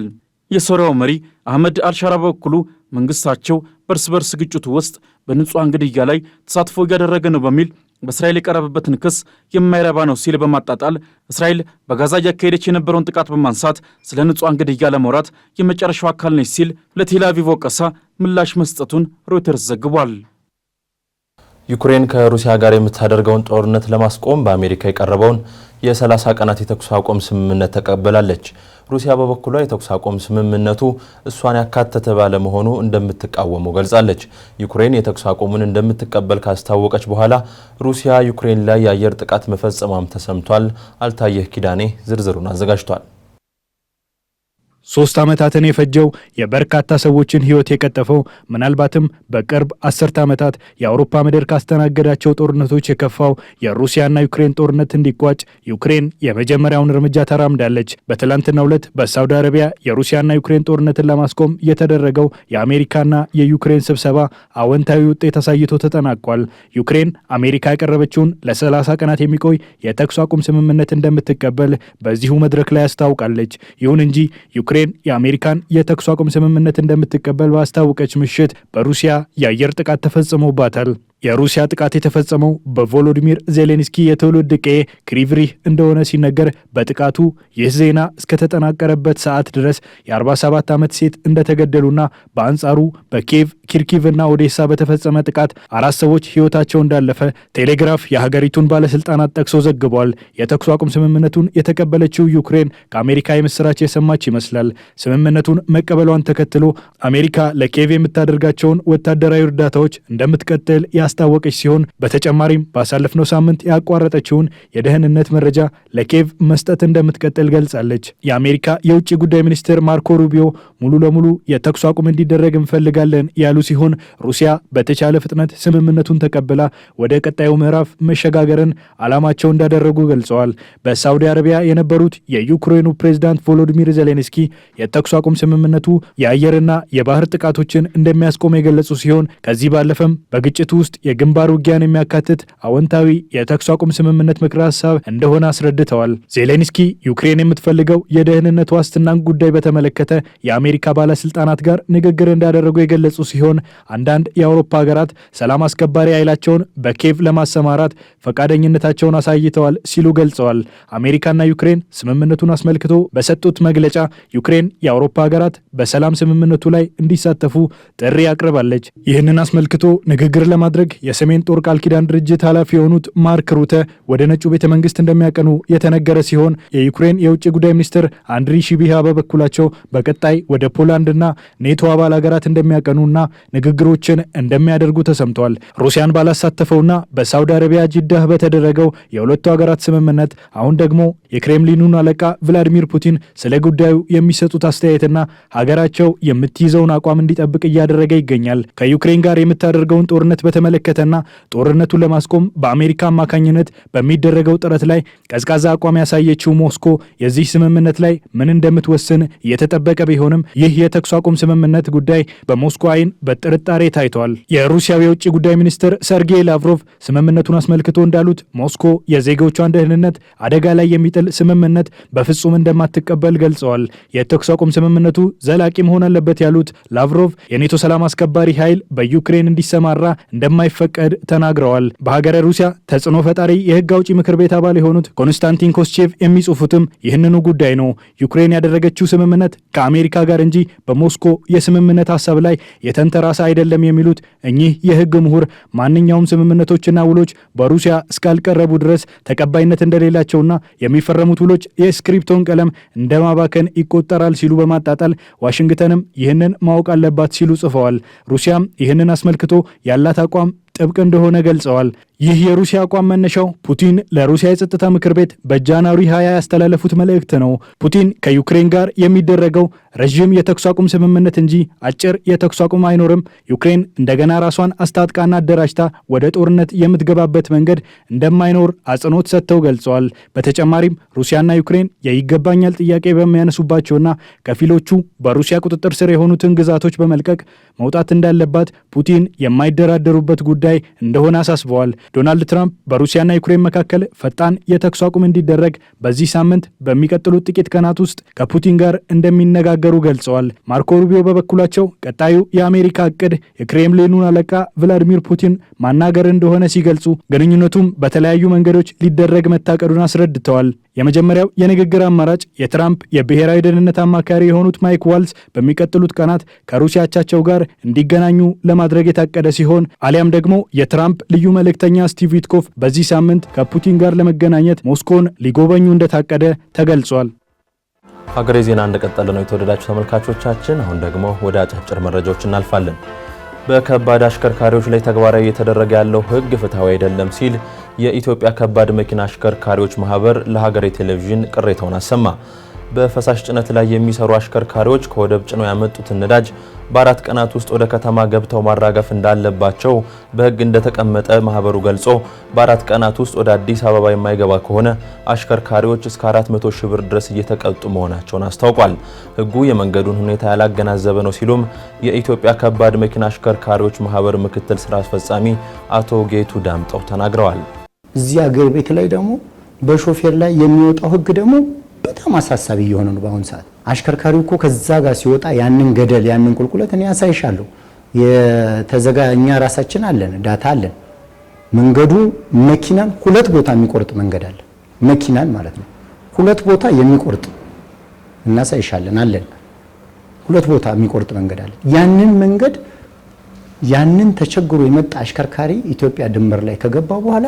የሶሪያው መሪ አህመድ አልሻራ በበኩሉ መንግስታቸው በእርስ በርስ ግጭቱ ውስጥ በንጹሐን ግድያ ላይ ተሳትፎ እያደረገ ነው በሚል በእስራኤል የቀረበበትን ክስ የማይረባ ነው ሲል በማጣጣል እስራኤል በጋዛ እያካሄደች የነበረውን ጥቃት በማንሳት ስለ ንጹሐን ግድያ ለማውራት የመጨረሻው አካል ነች ሲል ለቴል አቪቭ ወቀሳ ምላሽ መስጠቱን ሮይተርስ ዘግቧል። ዩክሬን ከሩሲያ ጋር የምታደርገውን ጦርነት ለማስቆም በአሜሪካ የቀረበውን የ30 ቀናት የተኩስ አቁም ስምምነት ተቀበላለች። ሩሲያ በበኩሏ የተኩስ አቁም ስምምነቱ እሷን ያካተተ ባለመሆኑ እንደምትቃወመው ገልጻለች። ዩክሬን የተኩስ አቁሙን እንደምትቀበል ካስታወቀች በኋላ ሩሲያ ዩክሬን ላይ የአየር ጥቃት መፈጸሟም ተሰምቷል። አልታየህ ኪዳኔ ዝርዝሩን አዘጋጅቷል። 3 ዓመታትን የፈጀው የበርካታ ሰዎችን ሕይወት የቀጠፈው ምናልባትም በቅርብ 10 ዓመታት የአውሮፓ ምድር ካስተናገዳቸው ጦርነቶች የከፋው የሩሲያና ዩክሬን ጦርነት እንዲቋጭ ዩክሬን የመጀመሪያውን እርምጃ ተራምዳለች። በትላንትናው ዕለት በሳውዲ አረቢያ የሩሲያና ዩክሬን ጦርነትን ለማስቆም የተደረገው የአሜሪካና የዩክሬን ስብሰባ አወንታዊ ውጤት አሳይቶ ተጠናቋል። ዩክሬን አሜሪካ ያቀረበችውን ለ30 ቀናት የሚቆይ የተኩስ አቁም ስምምነት እንደምትቀበል በዚሁ መድረክ ላይ አስታውቃለች። ይሁን እንጂ ዩክሬን የአሜሪካን የተኩስ አቁም ስምምነት እንደምትቀበል ባስታወቀች ምሽት በሩሲያ የአየር ጥቃት ተፈጽሞባታል። የሩሲያ ጥቃት የተፈጸመው በቮሎዲሚር ዜሌንስኪ የትውልድ ቀዬ ክሪቭሪህ እንደሆነ ሲነገር በጥቃቱ ይህ ዜና እስከተጠናቀረበት ሰዓት ድረስ የ47 ዓመት ሴት እንደተገደሉና በአንጻሩ በኪየቭ፣ ኪርኪቭና ኦዴሳ በተፈጸመ ጥቃት 4 ሰዎች ሕይወታቸው እንዳለፈ ቴሌግራፍ የሀገሪቱን ባለስልጣናት ጠቅሶ ዘግቧል። የተኩስ አቁም ስምምነቱን የተቀበለችው ዩክሬን ከአሜሪካ የምስራች የሰማች ይመስላል። ስምምነቱን መቀበሏን ተከትሎ አሜሪካ ለኪየቭ የምታደርጋቸውን ወታደራዊ እርዳታዎች እንደምትቀጥል ያስታወቀች ሲሆን በተጨማሪም ባሳለፍነው ሳምንት ያቋረጠችውን የደህንነት መረጃ ለኪየቭ መስጠት እንደምትቀጥል ገልጻለች። የአሜሪካ የውጭ ጉዳይ ሚኒስትር ማርኮ ሩቢዮ ሙሉ ለሙሉ የተኩስ አቁም እንዲደረግ እንፈልጋለን ያሉ ሲሆን ሩሲያ በተቻለ ፍጥነት ስምምነቱን ተቀብላ ወደ ቀጣዩ ምዕራፍ መሸጋገርን ዓላማቸው እንዳደረጉ ገልጸዋል። በሳውዲ አረቢያ የነበሩት የዩክሬኑ ፕሬዝዳንት ቮሎዲሚር ዜሌንስኪ የተኩስ አቁም ስምምነቱ የአየርና የባህር ጥቃቶችን እንደሚያስቆም የገለጹ ሲሆን ከዚህ ባለፈም በግጭቱ ውስጥ የግንባር ውጊያን የሚያካትት አዎንታዊ የተኩስ አቁም ስምምነት ምክረ ሀሳብ እንደሆነ አስረድተዋል። ዜሌንስኪ ዩክሬን የምትፈልገው የደህንነት ዋስትናን ጉዳይ በተመለከተ የአሜሪካ ባለስልጣናት ጋር ንግግር እንዳደረጉ የገለጹ ሲሆን አንዳንድ የአውሮፓ ሀገራት ሰላም አስከባሪ ኃይላቸውን በኪየቭ ለማሰማራት ፈቃደኝነታቸውን አሳይተዋል ሲሉ ገልጸዋል። አሜሪካና ዩክሬን ስምምነቱን አስመልክቶ በሰጡት መግለጫ ዩክሬን የአውሮፓ ሀገራት በሰላም ስምምነቱ ላይ እንዲሳተፉ ጥሪ አቅርባለች። ይህንን አስመልክቶ ንግግር ለማድረግ የሰሜን ጦር ቃል ኪዳን ድርጅት ኃላፊ የሆኑት ማርክ ሩተ ወደ ነጩ ቤተ መንግስት እንደሚያቀኑ የተነገረ ሲሆን የዩክሬን የውጭ ጉዳይ ሚኒስትር አንድሪ ሺቢሃ በበኩላቸው በቀጣይ ወደ ፖላንድና ኔቶ አባል ሀገራት እንደሚያቀኑና ንግግሮችን እንደሚያደርጉ ተሰምተዋል። ሩሲያን ባላሳተፈውና በሳውዲ አረቢያ ጅዳህ በተደረገው የሁለቱ ሀገራት ስምምነት አሁን ደግሞ የክሬምሊኑን አለቃ ቭላዲሚር ፑቲን ስለ ጉዳዩ የሚሰጡት አስተያየትና ሀገራቸው የምትይዘውን አቋም እንዲጠብቅ እያደረገ ይገኛል። ከዩክሬን ጋር የምታደርገውን ጦርነት በተመለከተ በተመለከተና ጦርነቱን ለማስቆም በአሜሪካ አማካኝነት በሚደረገው ጥረት ላይ ቀዝቃዛ አቋም ያሳየችው ሞስኮ የዚህ ስምምነት ላይ ምን እንደምትወስን እየተጠበቀ ቢሆንም ይህ የተኩስ አቁም ስምምነት ጉዳይ በሞስኮ አይን በጥርጣሬ ታይቷል። የሩሲያው የውጭ ጉዳይ ሚኒስትር ሰርጌይ ላቭሮቭ ስምምነቱን አስመልክቶ እንዳሉት ሞስኮ የዜጎቿን ደህንነት አደጋ ላይ የሚጥል ስምምነት በፍጹም እንደማትቀበል ገልጸዋል። የተኩስ አቁም ስምምነቱ ዘላቂ መሆን አለበት ያሉት ላቭሮቭ የኔቶ ሰላም አስከባሪ ኃይል በዩክሬን እንዲሰማራ እንደማይፈቀድ ተናግረዋል። በሀገረ ሩሲያ ተጽዕኖ ፈጣሪ የህግ አውጪ ምክር ቤት አባል የሆኑት ኮንስታንቲን ኮስቼቭ የሚጽፉትም ይህንኑ ጉዳይ ነው። ዩክሬን ያደረገችው ስምምነት ከአሜሪካ ጋር እንጂ በሞስኮ የስምምነት ሀሳብ ላይ የተንተራሰ አይደለም የሚሉት እኚህ የህግ ምሁር ማንኛውም ስምምነቶችና ውሎች በሩሲያ እስካልቀረቡ ድረስ ተቀባይነት እንደሌላቸውና የሚፈረሙት ውሎች የስክሪፕቶን ቀለም እንደማባከን ይቆጠራል ሲሉ በማጣጣል ዋሽንግተንም ይህንን ማወቅ አለባት ሲሉ ጽፈዋል። ሩሲያም ይህንን አስመልክቶ ያላት አቋም ጥብቅ እንደሆነ ገልጸዋል። ይህ የሩሲያ አቋም መነሻው ፑቲን ለሩሲያ የጸጥታ ምክር ቤት በጃንዋሪ 20 ያስተላለፉት መልእክት ነው። ፑቲን ከዩክሬን ጋር የሚደረገው ረዥም የተኩስ አቁም ስምምነት እንጂ አጭር የተኩስ አቁም አይኖርም፣ ዩክሬን እንደገና ራሷን አስታጥቃና አደራጅታ ወደ ጦርነት የምትገባበት መንገድ እንደማይኖር አጽንኦት ሰጥተው ገልጸዋል። በተጨማሪም ሩሲያና ዩክሬን የይገባኛል ጥያቄ በሚያነሱባቸውና ከፊሎቹ በሩሲያ ቁጥጥር ስር የሆኑትን ግዛቶች በመልቀቅ መውጣት እንዳለባት ፑቲን የማይደራደሩበት ጉዳይ እንደሆነ አሳስበዋል። ዶናልድ ትራምፕ በሩሲያና ዩክሬን መካከል ፈጣን የተኩስ አቁም እንዲደረግ በዚህ ሳምንት በሚቀጥሉት ጥቂት ቀናት ውስጥ ከፑቲን ጋር እንደሚነጋገሩ ገልጸዋል። ማርኮ ሩቢዮ በበኩላቸው ቀጣዩ የአሜሪካ እቅድ የክሬምሊኑን አለቃ ቭላዲሚር ፑቲን ማናገር እንደሆነ ሲገልጹ ግንኙነቱም በተለያዩ መንገዶች ሊደረግ መታቀዱን አስረድተዋል። የመጀመሪያው የንግግር አማራጭ የትራምፕ የብሔራዊ ደህንነት አማካሪ የሆኑት ማይክ ዋልዝ በሚቀጥሉት ቀናት ከሩሲያ አቻቸው ጋር እንዲገናኙ ለማድረግ የታቀደ ሲሆን አሊያም ደግሞ የትራምፕ ልዩ መልእክተኛ ስቲቭ ዊትኮፍ በዚህ ሳምንት ከፑቲን ጋር ለመገናኘት ሞስኮን ሊጎበኙ እንደታቀደ ተገልጿል። ሀገሬ ዜና እንደቀጠለ ነው። የተወደዳችሁ ተመልካቾቻችን፣ አሁን ደግሞ ወደ አጫጭር መረጃዎች እናልፋለን። በከባድ አሽከርካሪዎች ላይ ተግባራዊ እየተደረገ ያለው ሕግ ፍትሐዊ አይደለም ሲል የኢትዮጵያ ከባድ መኪና አሽከርካሪዎች ማህበር ለሀገሬ ቴሌቪዥን ቅሬታውን አሰማ። በፈሳሽ ጭነት ላይ የሚሰሩ አሽከርካሪዎች ከወደብ ጭነው ያመጡትን ነዳጅ በ4 ቀናት ውስጥ ወደ ከተማ ገብተው ማራገፍ እንዳለባቸው በሕግ እንደተቀመጠ ማህበሩ ገልጾ በ4 ቀናት ውስጥ ወደ አዲስ አበባ የማይገባ ከሆነ አሽከርካሪዎች እስከ 400 ሺህ ብር ድረስ እየተቀጡ መሆናቸውን አስታውቋል። ሕጉ የመንገዱን ሁኔታ ያላገናዘበ ነው ሲሉም የኢትዮጵያ ከባድ መኪና አሽከርካሪዎች ማህበር ምክትል ስራ አስፈጻሚ አቶ ጌቱ ዳምጠው ተናግረዋል። እዚህ አገር ቤት ላይ ደግሞ በሾፌር ላይ የሚወጣው ሕግ ደግሞ በጣም አሳሳቢ የሆነ ነው። በአሁን ሰዓት አሽከርካሪው እኮ ከዛ ጋር ሲወጣ ያንን ገደል ያንን ቁልቁለት እኔ ያሳይሻለሁ የተዘጋ እኛ ራሳችን አለን ዳታ አለን። መንገዱ መኪናን 2 ቦታ የሚቆርጥ መንገድ አለ። መኪናን ማለት ነው 2 ቦታ የሚቆርጥ እናሳይሻለን አለን። 2 ቦታ የሚቆርጥ መንገድ አለ። ያንን መንገድ ያንን ተቸግሮ የመጣ አሽከርካሪ ኢትዮጵያ ድንበር ላይ ከገባ በኋላ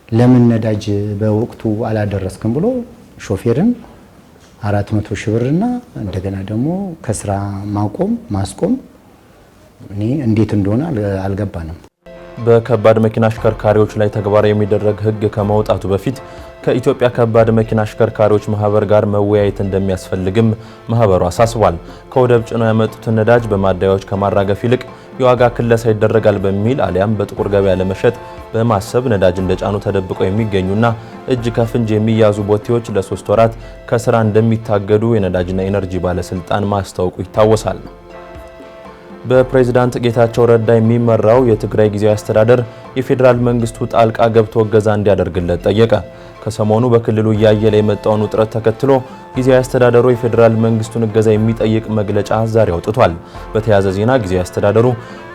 ለምን ነዳጅ በወቅቱ አላደረስክም ብሎ ሾፌርን 400 ሺህ ብርና እንደገና ደግሞ ከስራ ማስቆም እኔ እንዴት እንደሆነ አልገባንም። በከባድ መኪና አሽከርካሪዎች ላይ ተግባራዊ የሚደረግ ሕግ ከመውጣቱ በፊት ከኢትዮጵያ ከባድ መኪና አሽከርካሪዎች ማህበር ጋር መወያየት እንደሚያስፈልግም ማህበሩ አሳስቧል። ከወደብ ጭነው ያመጡትን ነዳጅ በማደያዎች ከማራገፍ ይልቅ የዋጋ ክለሳ ይደረጋል በሚል አሊያም በጥቁር ገበያ ለመሸጥ በማሰብ ነዳጅ እንደጫኑ ተደብቀው የሚገኙና እጅ ከፍንጅ የሚያዙ ቦቴዎች ለ3 ወራት ከስራ እንደሚታገዱ የነዳጅና ኢነርጂ ባለስልጣን ማስታወቁ ይታወሳል። በፕሬዝዳንት ጌታቸው ረዳ የሚመራው የትግራይ ጊዜያዊ አስተዳደር የፌዴራል መንግስቱ ጣልቃ ገብቶ እገዛ እንዲያደርግለት ጠየቀ። ከሰሞኑ በክልሉ እያየለ የመጣውን ውጥረት ተከትሎ ጊዜያዊ አስተዳደሩ የፌዴራል መንግስቱን እገዛ የሚጠይቅ መግለጫ ዛሬ አውጥቷል። በተያያዘ ዜና ጊዜያዊ አስተዳደሩ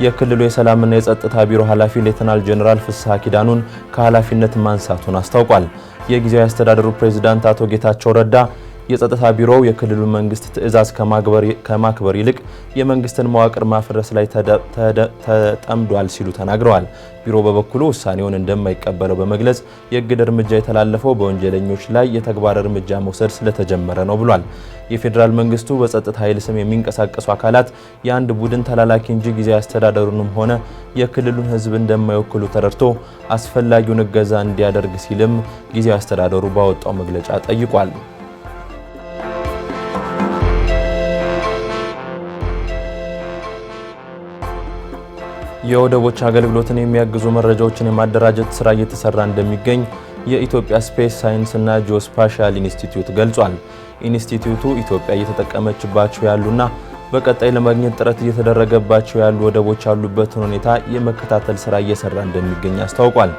የክልሉ የሰላምና የጸጥታ ቢሮ ኃላፊ ሌተናል ጀነራል ፍስሐ ኪዳኑን ከኃላፊነት ማንሳቱን አስታውቋል። የጊዜያዊ አስተዳደሩ ፕሬዝዳንት አቶ ጌታቸው ረዳ የጸጥታ ቢሮው የክልሉ መንግስት ትዕዛዝ ከማክበር ይልቅ የመንግስትን መዋቅር ማፍረስ ላይ ተጠምዷል ሲሉ ተናግረዋል። ቢሮ በበኩሉ ውሳኔውን እንደማይቀበለው በመግለጽ የእግድ እርምጃ የተላለፈው በወንጀለኞች ላይ የተግባር እርምጃ መውሰድ ስለተጀመረ ነው ብሏል። የፌዴራል መንግስቱ በጸጥታ ኃይል ስም የሚንቀሳቀሱ አካላት የአንድ ቡድን ተላላኪ እንጂ ጊዜያዊ አስተዳደሩንም ሆነ የክልሉን ሕዝብ እንደማይወክሉ ተረድቶ አስፈላጊውን እገዛ እንዲያደርግ ሲልም ጊዜያዊ አስተዳደሩ ባወጣው መግለጫ ጠይቋል። የወደቦች አገልግሎትን የሚያግዙ መረጃዎችን የማደራጀት ስራ እየተሰራ እንደሚገኝ የኢትዮጵያ ስፔስ ሳይንስና ጂኦስፓሻል ኢንስቲትዩት ገልጿል። ኢንስቲትዩቱ ኢትዮጵያ እየተጠቀመችባቸው ያሉና በቀጣይ ለማግኘት ጥረት እየተደረገባቸው ያሉ ወደቦች ያሉበትን ሁኔታ የመከታተል ስራ እየሰራ እንደሚገኝ አስታውቋል።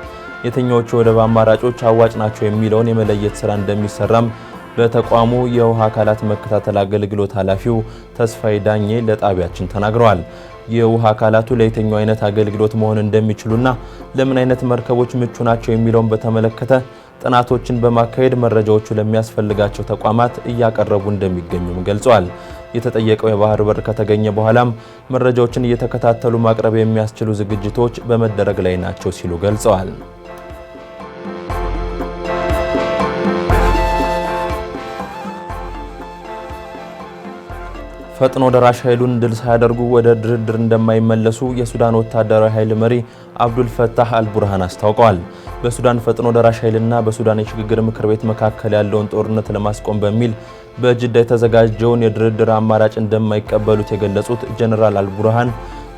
የትኞቹ ወደብ አማራጮች አዋጭ ናቸው የሚለውን የመለየት ስራ እንደሚሰራም በተቋሙ የውሃ አካላት መከታተል አገልግሎት ኃላፊው ተስፋዬ ዳኜ ለጣቢያችን ተናግረዋል። የውሃ አካላቱ ለየትኛው አይነት አገልግሎት መሆን እንደሚችሉና ለምን አይነት መርከቦች ምቹ ናቸው የሚለውን በተመለከተ ጥናቶችን በማካሄድ መረጃዎቹ ለሚያስፈልጋቸው ተቋማት እያቀረቡ እንደሚገኙም ገልጸዋል። የተጠየቀው የባህር በር ከተገኘ በኋላም መረጃዎችን እየተከታተሉ ማቅረብ የሚያስችሉ ዝግጅቶች በመደረግ ላይ ናቸው ሲሉ ገልጸዋል። ፈጥኖ ደራሽ ኃይሉን ድል ሳያደርጉ ወደ ድርድር እንደማይመለሱ የሱዳን ወታደራዊ ኃይል መሪ አብዱል ፈታህ አልቡርሃን አስታውቀዋል። በሱዳን ፈጥኖ ደራሽ ኃይልና በሱዳን የሽግግር ምክር ቤት መካከል ያለውን ጦርነት ለማስቆም በሚል በጅዳ የተዘጋጀውን የድርድር አማራጭ እንደማይቀበሉት የገለጹት ጀነራል አልቡርሃን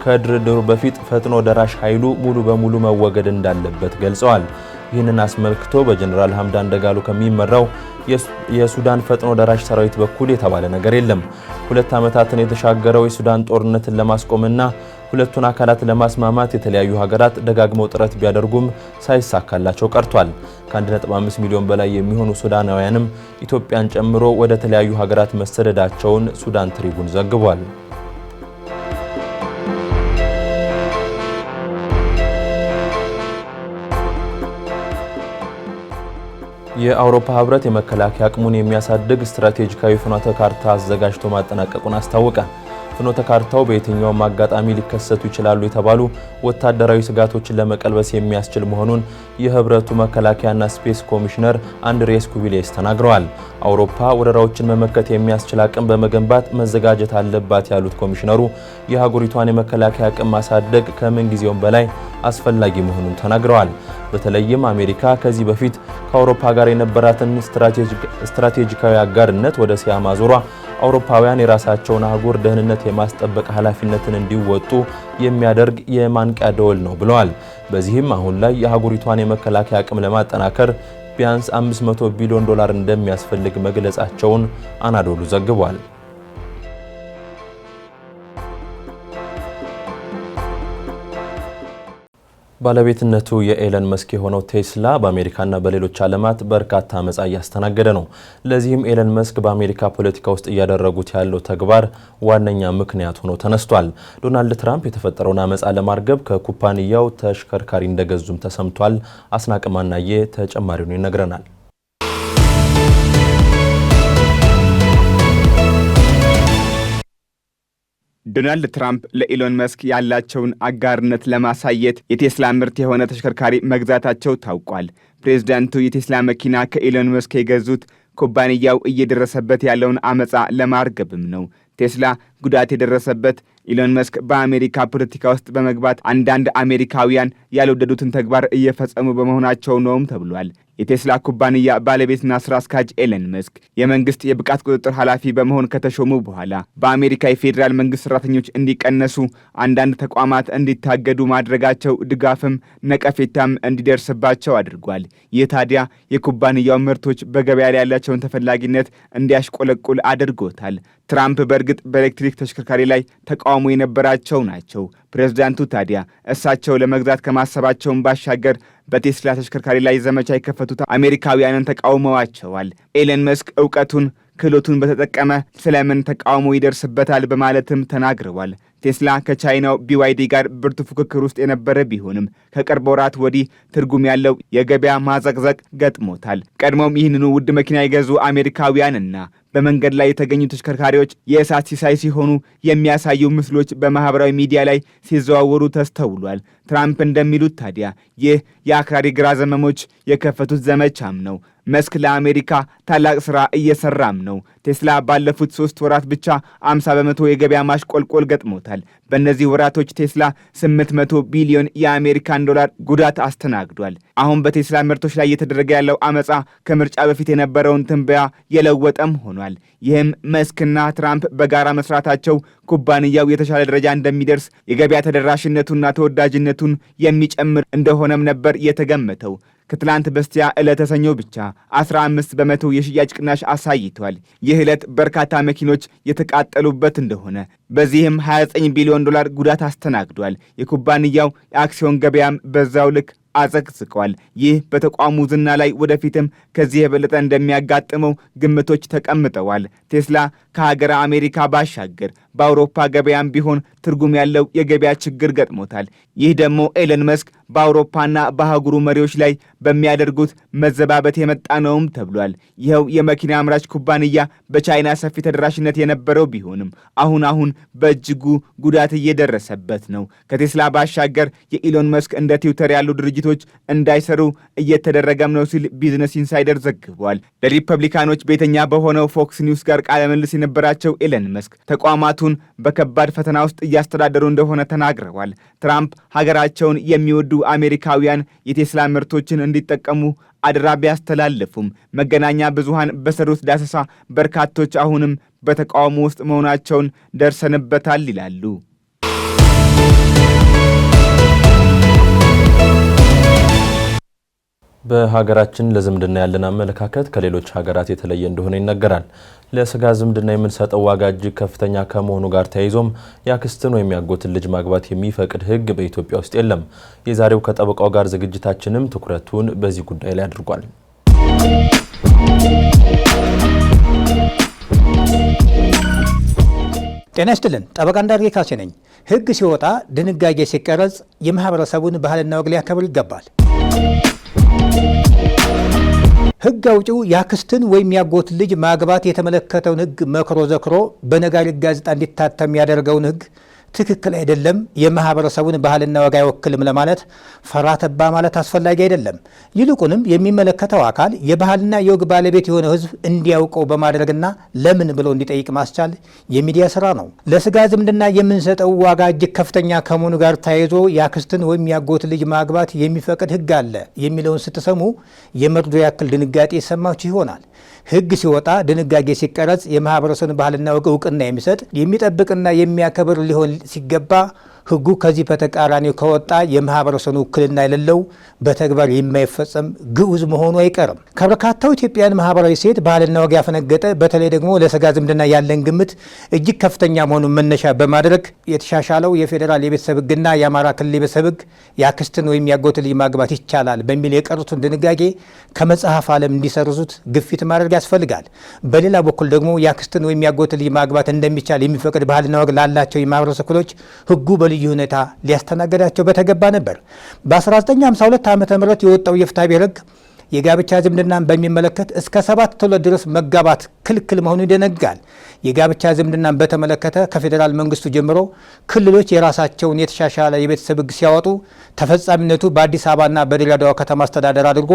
ከድርድሩ በፊት ፈጥኖ ደራሽ ኃይሉ ሙሉ በሙሉ መወገድ እንዳለበት ገልጸዋል። ይህንን አስመልክቶ በጀነራል ሐምዳን ደጋሎ ከሚመራው የሱዳን ፈጥኖ ደራሽ ሰራዊት በኩል የተባለ ነገር የለም። 2 ዓመታትን የተሻገረው የሱዳን ጦርነትን ለማስቆምና ሁለቱን አካላት ለማስማማት የተለያዩ ሀገራት ደጋግመው ጥረት ቢያደርጉም ሳይሳካላቸው ቀርቷል። ከ1.5 ሚሊዮን በላይ የሚሆኑ ሱዳናውያንም ኢትዮጵያን ጨምሮ ወደ ተለያዩ ሀገራት መሰደዳቸውን ሱዳን ትሪቡን ዘግቧል። የአውሮፓ ህብረት የመከላከያ አቅሙን የሚያሳድግ ስትራቴጂካዊ ፍኖተ ካርታ አዘጋጅቶ ማጠናቀቁን አስታወቀ። ፍኖተ ካርታው በየትኛውም አጋጣሚ ሊከሰቱ ይችላሉ የተባሉ ወታደራዊ ስጋቶችን ለመቀልበስ የሚያስችል መሆኑን የህብረቱ መከላከያና ስፔስ ኮሚሽነር አንድሬስ ኩቢሌስ ተናግረዋል። አውሮፓ ወረራዎችን መመከት የሚያስችል አቅም በመገንባት መዘጋጀት አለባት ያሉት ኮሚሽነሩ የሀገሪቷን የመከላከያ አቅም ማሳደግ ከምን ጊዜውም በላይ አስፈላጊ መሆኑን ተናግረዋል። በተለይም አሜሪካ ከዚህ በፊት ከአውሮፓ ጋር የነበራትን ስትራቴጂካዊ አጋርነት ወደ እስያ ማዞሯ አውሮፓውያን የራሳቸውን አህጉር ደህንነት የማስጠበቅ ኃላፊነትን እንዲወጡ የሚያደርግ የማንቂያ ደወል ነው ብለዋል። በዚህም አሁን ላይ የአህጉሪቷን የመከላከያ አቅም ለማጠናከር ቢያንስ $500 ቢሊዮን እንደሚያስፈልግ መግለጻቸውን አናዶሉ ዘግቧል። ባለቤትነቱ የኤለን መስክ የሆነው ቴስላ በአሜሪካና በሌሎች ዓለማት በርካታ አመጻ እያስተናገደ ነው። ለዚህም ኤለን መስክ በአሜሪካ ፖለቲካ ውስጥ እያደረጉት ያለው ተግባር ዋነኛ ምክንያት ሆኖ ተነስቷል። ዶናልድ ትራምፕ የተፈጠረውን አመጻ ለማርገብ ከኩባንያው ተሽከርካሪ እንደገዙም ተሰምቷል። አስናቅማናዬ ተጨማሪውን ይነግረናል። ዶናልድ ትራምፕ ለኢሎን መስክ ያላቸውን አጋርነት ለማሳየት የቴስላ ምርት የሆነ ተሽከርካሪ መግዛታቸው ታውቋል። ፕሬዝዳንቱ የቴስላ መኪና ከኢሎን መስክ የገዙት ኩባንያው እየደረሰበት ያለውን አመጻ ለማርገብም ነው። ቴስላ ጉዳት የደረሰበት ኢሎን መስክ በአሜሪካ ፖለቲካ ውስጥ በመግባት አንዳንድ አሜሪካውያን ያልወደዱትን ተግባር እየፈጸሙ በመሆናቸው ነውም ተብሏል። የቴስላ ኩባንያ ባለቤትና ስራ አስኪያጅ ኤለን መስክ የመንግስት የብቃት ቁጥጥር ኃላፊ በመሆን ከተሾሙ በኋላ በአሜሪካ የፌዴራል መንግስት ሰራተኞች እንዲቀነሱ፣ አንዳንድ ተቋማት እንዲታገዱ ማድረጋቸው ድጋፍም ነቀፌታም እንዲደርስባቸው አድርጓል። ይህ ታዲያ የኩባንያው ምርቶች በገበያ ላይ ያላቸውን ተፈላጊነት እንዲያሽቆለቁል አድርጎታል። ትራምፕ በእርግጥ በኤሌክትሪክ ተሽከርካሪ ላይ ተቃውሞ የነበራቸው ናቸው። ፕሬዝዳንቱ ታዲያ እሳቸው ለመግዛት ከማሰባቸውን ባሻገር በቴስላ ተሽከርካሪ ላይ ዘመቻ የከፈቱት አሜሪካውያንን ተቃውመዋቸዋል። ኤለን መስክ ዕውቀቱን ክህሎቱን በተጠቀመ ስለምን ተቃውሞ ይደርስበታል በማለትም ተናግረዋል። ቴስላ ከቻይናው BYD ጋር ብርቱ ፉክክር ውስጥ የነበረ ቢሆንም ከቅርብ ወራት ወዲህ ትርጉም ያለው የገበያ ማዘቅዘቅ ገጥሞታል። ቀድሞም ይህንኑ ውድ መኪና የገዙ አሜሪካውያንና በመንገድ ላይ የተገኙ ተሽከርካሪዎች የእሳት ሲሳይ ሲሆኑ የሚያሳዩ ምስሎች በማህበራዊ ሚዲያ ላይ ሲዘዋወሩ ተስተውሏል። ትራምፕ እንደሚሉት ታዲያ ይህ የአክራሪ ግራ ዘመሞች የከፈቱት ዘመቻም ነው። መስክ ለአሜሪካ ታላቅ ሥራ እየሰራም ነው። ቴስላ ባለፉት 3 ወራት ብቻ 50 በመቶ የገበያ ማሽቆልቆል ገጥሞታል። በእነዚህ ወራቶች ቴስላ 800 ቢሊዮን የአሜሪካን ዶላር ጉዳት አስተናግዷል። አሁን በቴስላ ምርቶች ላይ እየተደረገ ያለው አመጻ ከምርጫ በፊት የነበረውን ትንበያ የለወጠም ሆኗል። ይህም መስክና ትራምፕ በጋራ መስራታቸው ኩባንያው የተሻለ ደረጃ እንደሚደርስ የገበያ ተደራሽነቱና ተወዳጅነቱን የሚጨምር እንደሆነም ነበር የተገመተው። ከትላንት በስቲያ ዕለተ ሰኞ ብቻ 15 በመቶ የሽያጭ ቅናሽ አሳይቷል። ይህ ዕለት በርካታ መኪኖች የተቃጠሉበት እንደሆነ በዚህም 29 ቢሊዮን ዶላር ጉዳት አስተናግዷል። የኩባንያው የአክሲዮን ገበያም በዛው ልክ አዘቅዝቋል። ይህ በተቋሙ ዝና ላይ ወደፊትም ከዚህ የበለጠ እንደሚያጋጥመው ግምቶች ተቀምጠዋል። ቴስላ ከሀገረ አሜሪካ ባሻገር በአውሮፓ ገበያም ቢሆን ትርጉም ያለው የገበያ ችግር ገጥሞታል። ይህ ደግሞ ኤለን መስክ በአውሮፓና በአህጉሩ መሪዎች ላይ በሚያደርጉት መዘባበት የመጣ ነውም ተብሏል። ይኸው የመኪና አምራች ኩባንያ በቻይና ሰፊ ተደራሽነት የነበረው ቢሆንም አሁን በእጅጉ ጉዳት እየደረሰበት ነው። ከቴስላ ባሻገር የኢሎን መስክ እንደ ትዊተር ያሉ ድርጅቶች እንዳይሰሩ እየተደረገም ነው ሲል ቢዝነስ ኢንሳይደር ዘግቧል። ለሪፐብሊካኖች ቤተኛ በሆነው ፎክስ ኒውስ ጋር ቃለ ምልልስ የነበራቸው ኤለን መስክ ተቋማቱን በከባድ ፈተና ውስጥ እያስተዳደሩ እንደሆነ ተናግረዋል። ትራምፕ ሀገራቸውን የሚወዱ አሜሪካውያን የቴስላ ምርቶችን እንዲጠቀሙ አደራ ቢያስተላልፉም መገናኛ ብዙሃን በሰሩት ዳሰሳ በርካቶች አሁንም በተቃውሞ ውስጥ መሆናቸውን ደርሰንበታል ይላሉ። በሀገራችን ለዝምድና ያለን አመለካከት ከሌሎች ሀገራት የተለየ እንደሆነ ይነገራል። ለስጋ ዝምድና የምንሰጠው ዋጋ እጅግ ከፍተኛ ከመሆኑ ጋር ተያይዞም የአክስትን ወይም ያጎትን ልጅ ማግባት የሚፈቅድ ሕግ በኢትዮጵያ ውስጥ የለም። የዛሬው ከጠበቃው ጋር ዝግጅታችንም ትኩረቱን በዚህ ጉዳይ ላይ አድርጓል። ጤና ይስጥልን። ጠበቃ እንዳርጌ ካሴ ነኝ። ሕግ ሲወጣ ድንጋጌ ሲቀረጽ የማህበረሰቡን ባህልና ወግ ሊያከብር ይገባል። ሕግ አውጪው የአክስትን ወይም ያጎት ልጅ ማግባት የተመለከተውን ሕግ መክሮ ዘክሮ በነጋሪት ጋዜጣ እንዲታተም ያደርገውን ሕግ ትክክል አይደለም፣ የማህበረሰቡን ባህልና ወግ አይወክልም ለማለት ፈራ ተባ ማለት አስፈላጊ አይደለም። ይልቁንም የሚመለከተው አካል የባህልና የወግ ባለቤት የሆነው ሕዝብ እንዲያውቀው በማድረግና ለምን ብሎ እንዲጠይቅ ማስቻል የሚዲያ ስራ ነው። ለስጋ ዝምድና የምንሰጠው ዋጋ እጅግ ከፍተኛ ከመሆኑ ጋር ተያይዞ የአክስትን ወይም ያጎት ልጅ ማግባት የሚፈቅድ ሕግ አለ የሚለውን ስትሰሙ የመርዶ ያክል ድንጋጤ ይሰማችሁ ይሆናል። ሕግ ሲወጣ ድንጋጌ ሲቀረጽ የማህበረሰቡን ባህልና ወግ እውቅና የሚሰጥ የሚጠብቅና የሚያከብር ሊሆን ሲገባ ሕጉ ከዚህ በተቃራኒው ከወጣ የማህበረሰቡን ውክልና የሌለው በተግባር የማይፈጸም ግዑዝ መሆኑ አይቀርም። ከበርካታው ኢትዮጵያውያን ማህበራዊ ሴት ባህልና ወግ ያፈነገጠ በተለይ ደግሞ ለስጋ ዝምድና ያለን ግምት እጅግ ከፍተኛ መሆኑን መነሻ በማድረግ የተሻሻለው የፌዴራል የቤተሰብ ሕግና የአማራ ክልል የቤተሰብ ሕግ የአክስትን ወይም ያጎት ልጅ ማግባት ይቻላል በሚል የቀሩትን ድንጋጌ ከመጽሐፍ ዓለም እንዲሰርዙት ግፊት ማድረግ ያስፈልጋል። በሌላ በኩል ደግሞ የአክስትን ወይም ያጎት ልጅ ማግባት እንደሚቻል የሚፈቅድ ባህልና ወግ ላላቸው የማህበረሰብ ክፍሎች ሕጉ በልዩ ሁኔታ ሊያስተናገዳቸው በተገባ ነበር። በ1952 ዓ.ም የወጣው የፍትሐብሔር ሕግ የጋብቻ ዝምድናን በሚመለከት እስከ 7 ትውልድ ድረስ መጋባት ክልክል መሆኑን ይደነግጋል። የጋብቻ ዝምድናን በተመለከተ ከፌዴራል መንግስቱ ጀምሮ ክልሎች የራሳቸውን የተሻሻለ የቤተሰብ ሕግ ሲያወጡ ተፈጻሚነቱ በአዲስ አበባና በድሬዳዋ ከተማ አስተዳደር አድርጎ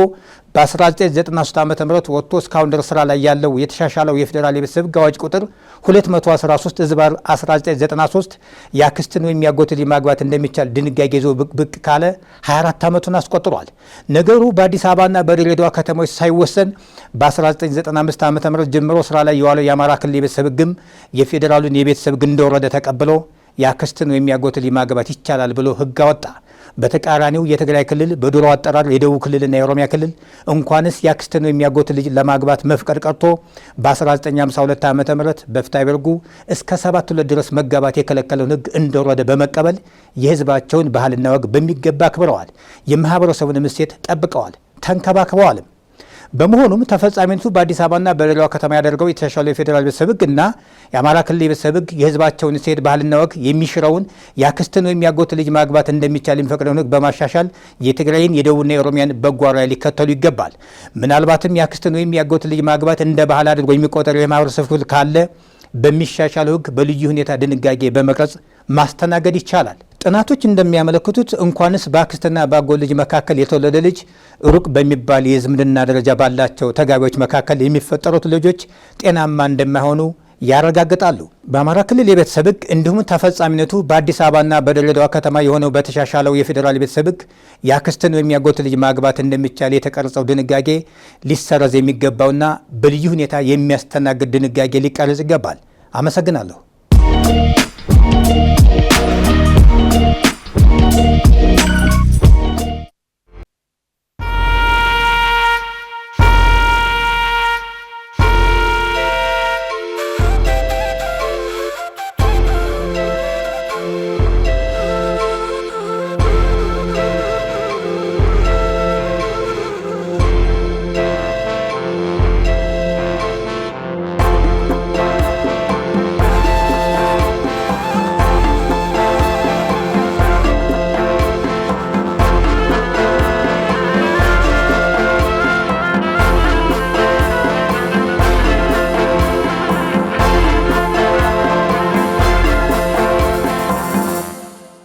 በ1993 ዓ.ም ወጥቶ እስካሁን ድረስ ስራ ላይ ያለው የተሻሻለው የፌዴራል የቤተሰብ ሕግ አዋጅ ቁጥር 213 ዝባር 1993 የአክስትን ወይም ያጎት ልጅ ማግባት እንደሚቻል ድንጋጌ ይዞ ብቅ ካለ 24 ዓመቱን አስቆጥሯል። ነገሩ በአዲስ አበባና በድሬዳዋ ከተሞች ሳይወሰን በ1995 ዓ.ም ጀምሮ ስራ ላይ የዋለው የአማራ ክልል የቤተሰብ ሕግም የፌዴራሉን የቤተሰብ ሕግ እንደወረደ ተቀብሎ የአክስትን ወይም ያጎት ልጅ ማግባት ይቻላል ብሎ ሕግ አወጣ። በተቃራኒው የትግራይ ክልል በድሮ አጠራር የደቡብ ክልልና የኦሮሚያ ክልል እንኳንስ የአክስትን ወይም ያጎት ልጅ ለማግባት መፍቀድ ቀርቶ በ1952 ዓ.ም በፍትሐብሔር ሕጉ እስከ 7 ትውልድ ድረስ መጋባት የከለከለውን ሕግ እንደወረደ በመቀበል የህዝባቸውን ባህልና ወግ በሚገባ አክብረዋል። የማህበረሰቡን እሴት ጠብቀዋል፣ ተንከባክበዋልም። በመሆኑም ተፈጻሚነቱ በአዲስ አበባና በሌላው ከተማ ያደርገው የተሻሻለው የፌዴራል ቤተሰብ ሕግና የአማራ ክልል የቤተሰብ ሕግ የህዝባቸውን እሴት ባህልና ወግ የሚሽረውን የአክስትን ወይም ያጎት ልጅ ማግባት እንደሚቻል የሚፈቅደውን ሕግ በማሻሻል የትግራይን የደቡብና የኦሮሚያን በጎ አርአያ ሊከተሉ ይገባል። ምናልባትም የአክስትን ወይም ያጎት ልጅ ማግባት እንደ ባህል አድርጎ የሚቆጠረው የማህበረሰብ ክፍል ካለ በሚሻሻለው ሕግ በልዩ ሁኔታ ድንጋጌ በመቅረጽ ማስተናገድ ይቻላል። ጥናቶች እንደሚያመለክቱት እንኳንስ በአክስትና በአጎት ልጅ መካከል የተወለደ ልጅ ሩቅ በሚባል የዝምድና ደረጃ ባላቸው ተጋቢዎች መካከል የሚፈጠሩት ልጆች ጤናማ እንደማይሆኑ ያረጋግጣሉ። በአማራ ክልል የቤተሰብ ሕግ እንዲሁም ተፈጻሚነቱ በአዲስ አበባና በድሬዳዋ ከተማ የሆነው በተሻሻለው የፌዴራል ቤተሰብ ሕግ የአክስትን ወይም ያጎት ልጅ ማግባት እንደሚቻል የተቀረጸው ድንጋጌ ሊሰረዝ የሚገባውና በልዩ ሁኔታ የሚያስተናግድ ድንጋጌ ሊቀረጽ ይገባል። አመሰግናለሁ።